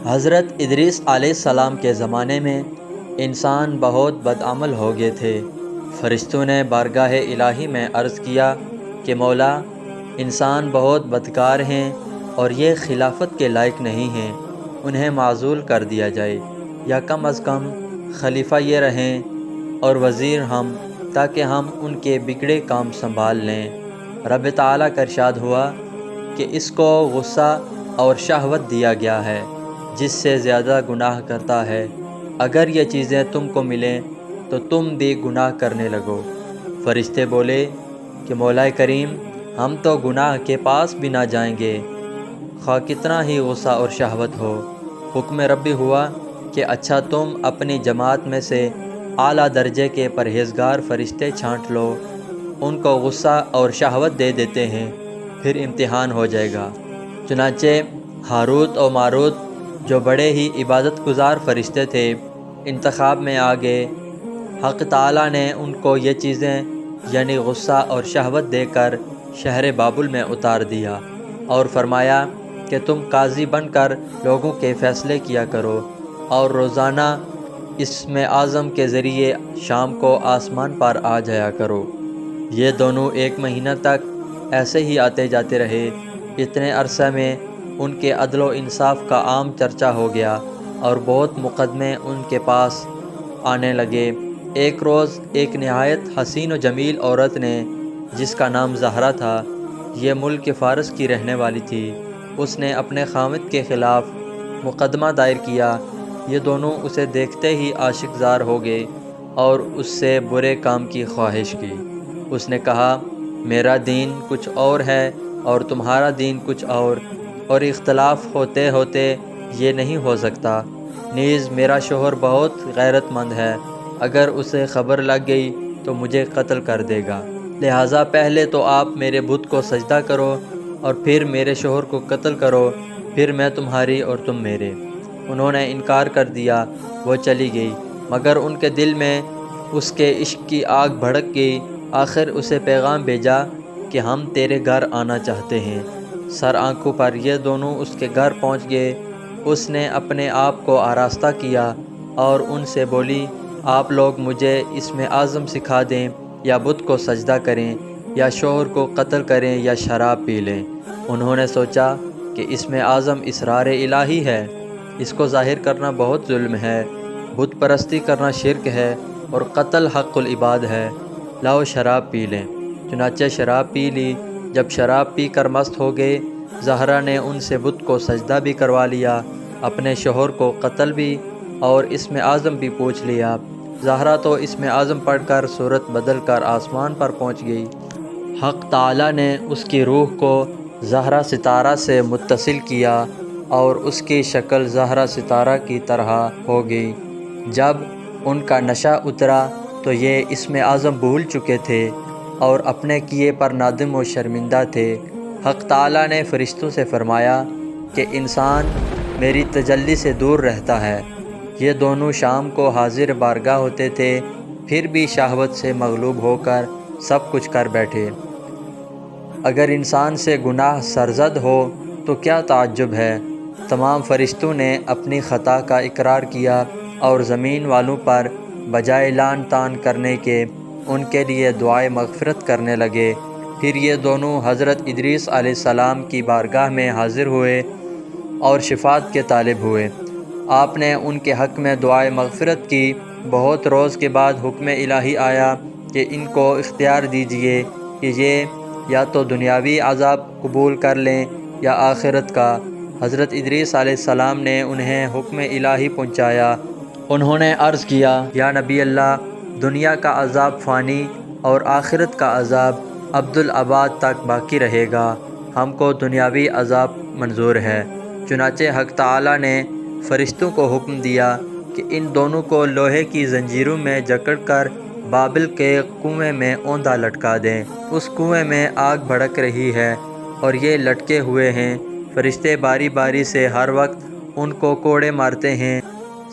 حضرت ادریس علیہ السلام کے زمانے میں انسان بہت بدعمل ہو گئے تھے۔ فرشتوں نے بارگاہ الہی میں عرض کیا کہ مولا، انسان بہت بدکار ہیں اور یہ خلافت کے لائق نہیں ہیں، انہیں معزول کر دیا جائے، یا کم از کم خلیفہ یہ رہیں اور وزیر ہم، تاکہ ہم ان کے بگڑے کام سنبھال لیں۔ رب تعالیٰ کا ارشاد ہوا کہ اس کو غصہ اور شہوت دیا گیا ہے، جس سے زیادہ گناہ کرتا ہے۔ اگر یہ چیزیں تم کو ملیں تو تم بھی گناہ کرنے لگو۔ فرشتے بولے کہ مولا کریم، ہم تو گناہ کے پاس بھی نہ جائیں گے، خواہ کتنا ہی غصہ اور شہوت ہو۔ حکم ربی ہوا کہ اچھا، تم اپنی جماعت میں سے اعلیٰ درجے کے پرہیزگار فرشتے چھانٹ لو، ان کو غصہ اور شہوت دے دیتے ہیں، پھر امتحان ہو جائے گا۔ چنانچہ ہاروت اور ماروت، جو بڑے ہی عبادت گزار فرشتے تھے، انتخاب میں آ گئے۔ حق تعالیٰ نے ان کو یہ چیزیں یعنی غصہ اور شہوت دے کر شہر بابل میں اتار دیا اور فرمایا کہ تم قاضی بن کر لوگوں کے فیصلے کیا کرو، اور روزانہ اسم اعظم کے ذریعے شام کو آسمان پر آ جایا کرو۔ یہ دونوں 1 مہینہ تک ایسے ہی آتے جاتے رہے۔ اتنے عرصے میں ان کے عدل و انصاف کا عام چرچا ہو گیا اور بہت مقدمے ان کے پاس آنے لگے۔ ایک روز ایک نہایت حسین و جمیل عورت نے، جس کا نام زہرا تھا، یہ ملک فارس کی رہنے والی تھی، اس نے اپنے خاوند کے خلاف مقدمہ دائر کیا۔ یہ دونوں اسے دیکھتے ہی عاشق زار ہو گئے اور اس سے برے کام کی خواہش کی۔ اس نے کہا، میرا دین کچھ اور ہے اور تمہارا دین کچھ اور اختلاف ہوتے ہوتے یہ نہیں ہو سکتا۔ نیز میرا شوہر بہت غیرت مند ہے، اگر اسے خبر لگ گئی تو مجھے قتل کر دے گا، لہٰذا پہلے تو آپ میرے بت کو سجدہ کرو اور پھر میرے شوہر کو قتل کرو، پھر میں تمہاری اور تم میرے۔ انہوں نے انکار کر دیا۔ وہ چلی گئی، مگر ان کے دل میں اس کے عشق کی آگ بھڑک گئی۔ آخر اسے پیغام بھیجا کہ ہم تیرے گھر آنا چاہتے ہیں۔ سر آنکھوں پر یہ دونوں اس کے گھر پہنچ گئے۔ اس نے اپنے آپ کو آراستہ کیا اور ان سے بولی، آپ لوگ مجھے اسم اعظم سکھا دیں، یا بت کو سجدہ کریں، یا شوہر کو قتل کریں، یا شراب پی لیں۔ انہوں نے سوچا کہ اسم اعظم اسرار الہی ہے، اس کو ظاہر کرنا بہت ظلم ہے، بت پرستی کرنا شرک ہے، اور قتل حق العباد ہے، لاؤ شراب پی لیں۔ چنانچہ شراب پی لی۔ جب شراب پی کر مست ہو گئے، زہرا نے ان سے بت کو سجدہ بھی کروا لیا، اپنے شوہر کو قتل بھی اور اسم اعظم بھی پوچھ لیا۔ زہرا تو اسم اعظم پڑھ کر صورت بدل کر آسمان پر پہنچ گئی۔ حق تعالیٰ نے اس کی روح کو زہرا ستارہ سے متصل کیا اور اس کی شکل زہرا ستارہ کی طرح ہو گئی۔ جب ان کا نشہ اترا تو یہ اسم اعظم بھول چکے تھے اور اپنے کیے پر نادم و شرمندہ تھے۔ حق تعالیٰ نے فرشتوں سے فرمایا کہ انسان میری تجلی سے دور رہتا ہے۔ یہ دونوں شام کو حاضر بارگاہ ہوتے تھے، پھر بھی شہوت سے مغلوب ہو کر سب کچھ کر بیٹھے۔ اگر انسان سے گناہ سرزد ہو تو کیا تعجب ہے۔ تمام فرشتوں نے اپنی خطا کا اقرار کیا اور زمین والوں پر بجائے لعن طعن کرنے کے ان کے لیے دعائے مغفرت کرنے لگے۔ پھر یہ دونوں حضرت ادریس علیہ السلام کی بارگاہ میں حاضر ہوئے اور شفاعت کے طالب ہوئے۔ آپ نے ان کے حق میں دعائے مغفرت کی۔ بہت روز کے بعد حکم الہی آیا کہ ان کو اختیار دیجیے کہ یہ یا تو دنیاوی عذاب قبول کر لیں یا آخرت کا۔ حضرت ادریس علیہ السلام نے انہیں حکم الہی پہنچایا۔ انہوں نے عرض کیا، یا نبی اللہ، دنیا کا عذاب فانی اور آخرت کا عذاب ابدالآباد تک باقی رہے گا، ہم کو دنیاوی عذاب منظور ہے۔ چنانچہ حق تعالیٰ نے فرشتوں کو حکم دیا کہ ان دونوں کو لوہے کی زنجیروں میں جکڑ کر بابل کے کنویں میں اوندا لٹکا دیں۔ اس کنویں میں آگ بھڑک رہی ہے اور یہ لٹکے ہوئے ہیں۔ فرشتے باری باری سے ہر وقت ان کو کوڑے مارتے ہیں۔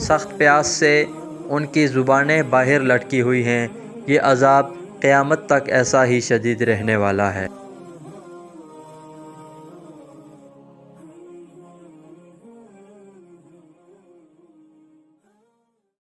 سخت پیاس سے ان کی زبانیں باہر لٹکی ہوئی ہیں۔ یہ عذاب قیامت تک ایسا ہی شدید رہنے والا ہے۔